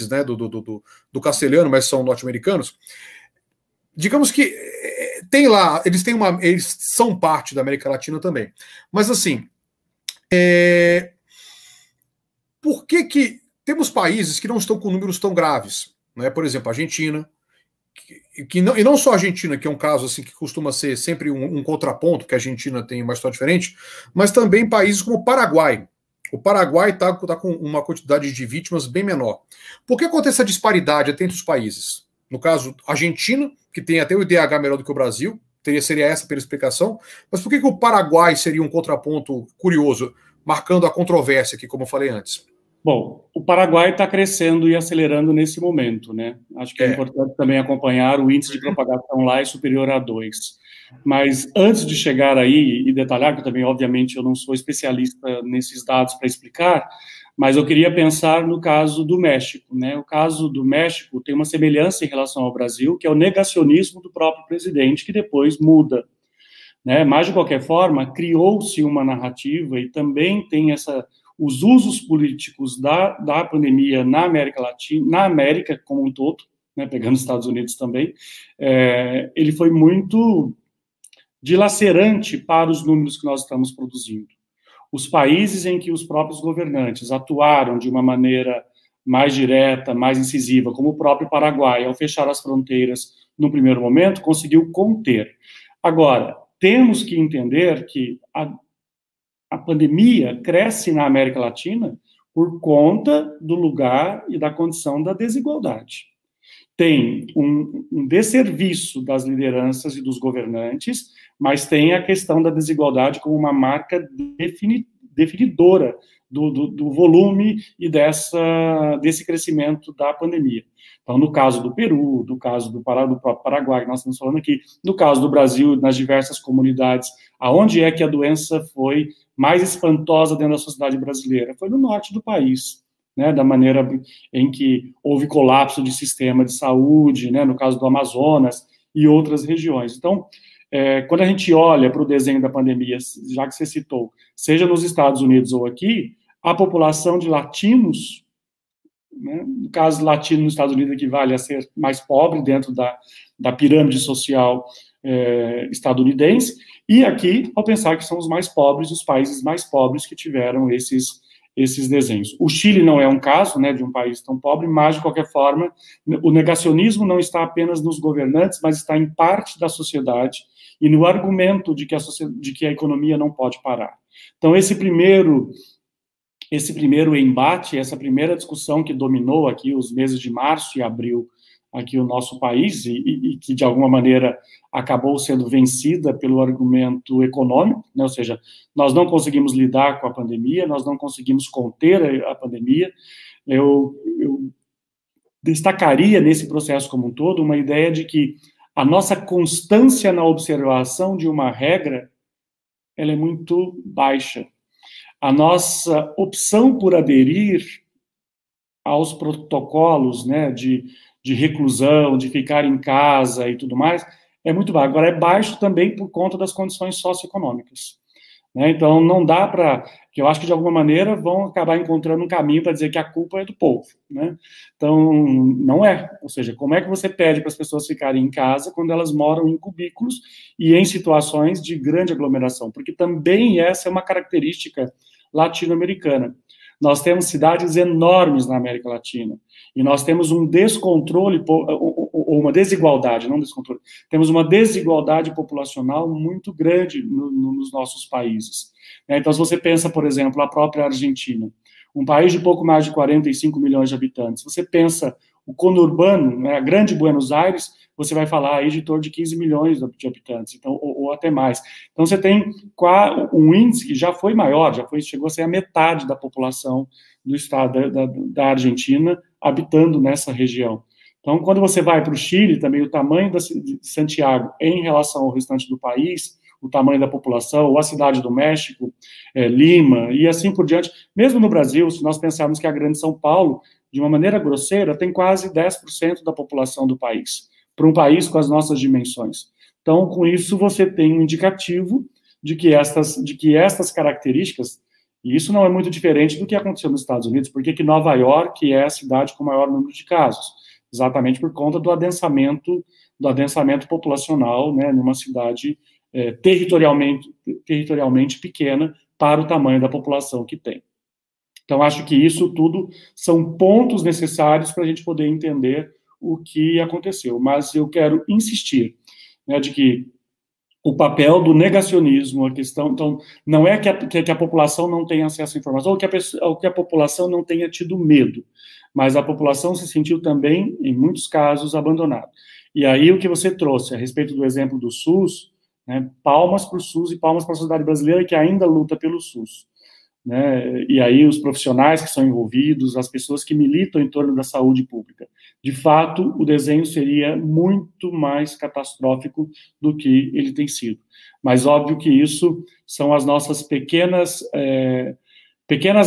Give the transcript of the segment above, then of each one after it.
né, do castelhano, mas são norte-americanos. Digamos que tem lá, eles são parte da América Latina também. Mas assim, por que temos países que não estão com números tão graves? Né? Por exemplo, a Argentina, e não só a Argentina, que é um caso assim que costuma ser sempre um contraponto, porque a Argentina tem uma história diferente, mas também países como o Paraguai. O Paraguai está com uma quantidade de vítimas bem menor. Por que acontece essa disparidade entre os países? No caso, a Argentina, que tem até o IDH melhor do que o Brasil, seria essa pela explicação, mas por que o Paraguai seria um contraponto curioso, marcando a controvérsia aqui, como eu falei antes? Bom, o Paraguai está crescendo e acelerando nesse momento, né? Acho que é importante também acompanhar o índice de propagação lá é superior a 2. Mas antes de chegar aí e detalhar, que também, obviamente, eu não sou especialista nesses dados para explicar, mas eu queria pensar no caso do México, né? O caso do México tem uma semelhança em relação ao Brasil, que é o negacionismo do próprio presidente, que depois muda, né? Mas, de qualquer forma, criou-se uma narrativa e também tem os usos políticos da pandemia na América Latina, na América como um todo, né, pegando os Estados Unidos também, ele foi muito dilacerante para os números que nós estamos produzindo. Os países em que os próprios governantes atuaram de uma maneira mais direta, mais incisiva, como o próprio Paraguai, ao fechar as fronteiras no primeiro momento, conseguiu conter. Agora, temos que entender que a pandemia cresce na América Latina por conta do lugar e da condição da desigualdade. Tem um desserviço das lideranças e dos governantes, mas tem a questão da desigualdade como uma marca definidora do volume e desse crescimento da pandemia. Então, no caso do Peru, no caso do próprio Paraguai, que nós estamos falando aqui, no caso do Brasil, nas diversas comunidades, aonde é que a doença foi mais espantosa dentro da sociedade brasileira? Foi no norte do país, né, da maneira em que houve colapso de sistema de saúde, né, no caso do Amazonas e outras regiões. Então, quando a gente olha para o desenho da pandemia, já que você citou, seja nos Estados Unidos ou aqui, a população de latinos, né, no caso latino nos Estados Unidos equivale a ser mais pobre dentro da pirâmide social estadunidense, e aqui, ao pensar que são os mais pobres, os países mais pobres que tiveram esses desenhos. O Chile não é um caso, né, de um país tão pobre, mas, de qualquer forma, o negacionismo não está apenas nos governantes, mas está em parte da sociedade e no argumento de que a economia não pode parar. Então, esse primeiro embate, essa primeira discussão que dominou aqui os meses de março e abril aqui o nosso país e que, de alguma maneira, acabou sendo vencida pelo argumento econômico, né? Ou seja, nós não conseguimos lidar com a pandemia, nós não conseguimos conter a pandemia. Eu destacaria nesse processo como um todo uma ideia de que a nossa constância na observação de uma regra, ela é muito baixa. A nossa opção por aderir aos protocolos, né, de reclusão, de ficar em casa e tudo mais, é muito baixo. Agora, é baixo também por conta das condições socioeconômicas, né? Então, não dá para... que eu acho que, de alguma maneira, vão acabar encontrando um caminho para dizer que a culpa é do povo, né? Então, não é. Ou seja, como é que você pede para as pessoas ficarem em casa quando elas moram em cubículos e em situações de grande aglomeração? Porque também essa é uma característica latino-americana. Nós temos cidades enormes na América Latina e nós temos um descontrole, ou uma desigualdade, não descontrole, temos uma desigualdade populacional muito grande nos nossos países. Então, se você pensa, por exemplo, a própria Argentina, um país de pouco mais de 45 milhões de habitantes, você pensa o conurbano, né, a grande Buenos Aires, você vai falar aí de torno de 15 milhões de habitantes, então, ou até mais. Então, você tem um índice que já foi maior, chegou a ser a metade da população do estado da Argentina habitando nessa região. Então, quando você vai para o Chile, também o tamanho de Santiago em relação ao restante do país, o tamanho da população, ou a cidade do México, Lima, e assim por diante. Mesmo no Brasil, se nós pensarmos que a grande São Paulo, de uma maneira grosseira, tem quase 10% da população do país, para um país com as nossas dimensões. Então, com isso, você tem um indicativo de que estas características, E isso não é muito diferente do que aconteceu nos Estados Unidos. Por que Nova York é a cidade com o maior número de casos? Exatamente por conta do adensamento populacional, né, numa cidade territorialmente pequena para o tamanho da população que tem. Então, acho que isso tudo são pontos necessários para a gente poder entender o que aconteceu. Mas eu quero insistir, né, de que o papel do negacionismo, a questão, então, não é que a população não tenha acesso à informação, ou que a população não tenha tido medo, mas a população se sentiu também, em muitos casos, abandonada. E aí, o que você trouxe a respeito do exemplo do SUS, né, palmas para o SUS e palmas para a sociedade brasileira que ainda luta pelo SUS. Né? E aí os profissionais que são envolvidos, as pessoas que militam em torno da saúde pública. De fato, o desenho seria muito mais catastrófico do que ele tem sido. Mas óbvio que isso são as nossas pequenas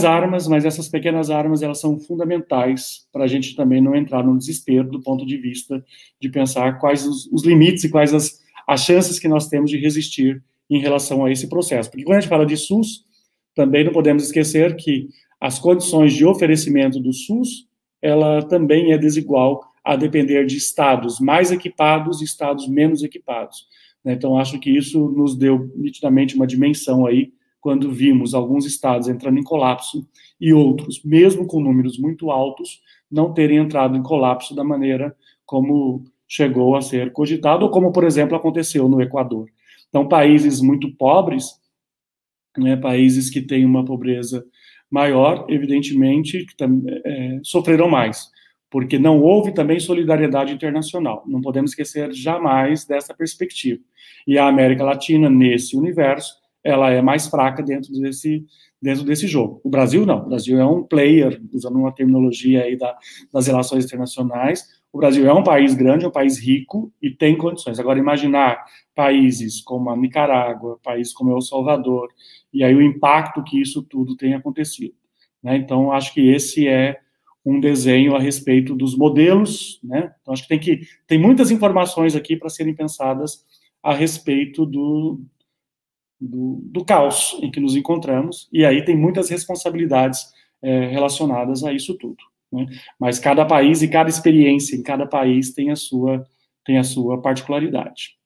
armas, mas essas pequenas armas elas são fundamentais para a gente também não entrar no desespero do ponto de vista de pensar quais os limites e quais as chances que nós temos de resistir em relação a esse processo. Porque quando a gente fala de SUS, também não podemos esquecer que as condições de oferecimento do SUS, ela também é desigual a depender de estados mais equipados e estados menos equipados. Então, acho que isso nos deu nitidamente uma dimensão aí, quando vimos alguns estados entrando em colapso e outros, mesmo com números muito altos, não terem entrado em colapso da maneira como chegou a ser cogitado, ou como, por exemplo, aconteceu no Equador. Então, países muito pobres, né, países que têm uma pobreza maior, evidentemente, sofreram mais, porque não houve também solidariedade internacional. Não podemos esquecer jamais dessa perspectiva. E a América Latina, nesse universo, ela é mais fraca dentro desse jogo. O Brasil não. O Brasil é um player, usando uma terminologia aí das relações internacionais. O Brasil é um país grande, é um país rico e tem condições. Agora, imaginar países como a Nicarágua, países como El Salvador, e aí o impacto que isso tudo tem acontecido. Né? Então, acho que esse é um desenho a respeito dos modelos. Né? Então, acho que tem muitas informações aqui para serem pensadas a respeito do caos em que nos encontramos, e aí tem muitas responsabilidades relacionadas a isso tudo. Né? Mas cada país e cada experiência em cada país tem a sua particularidade.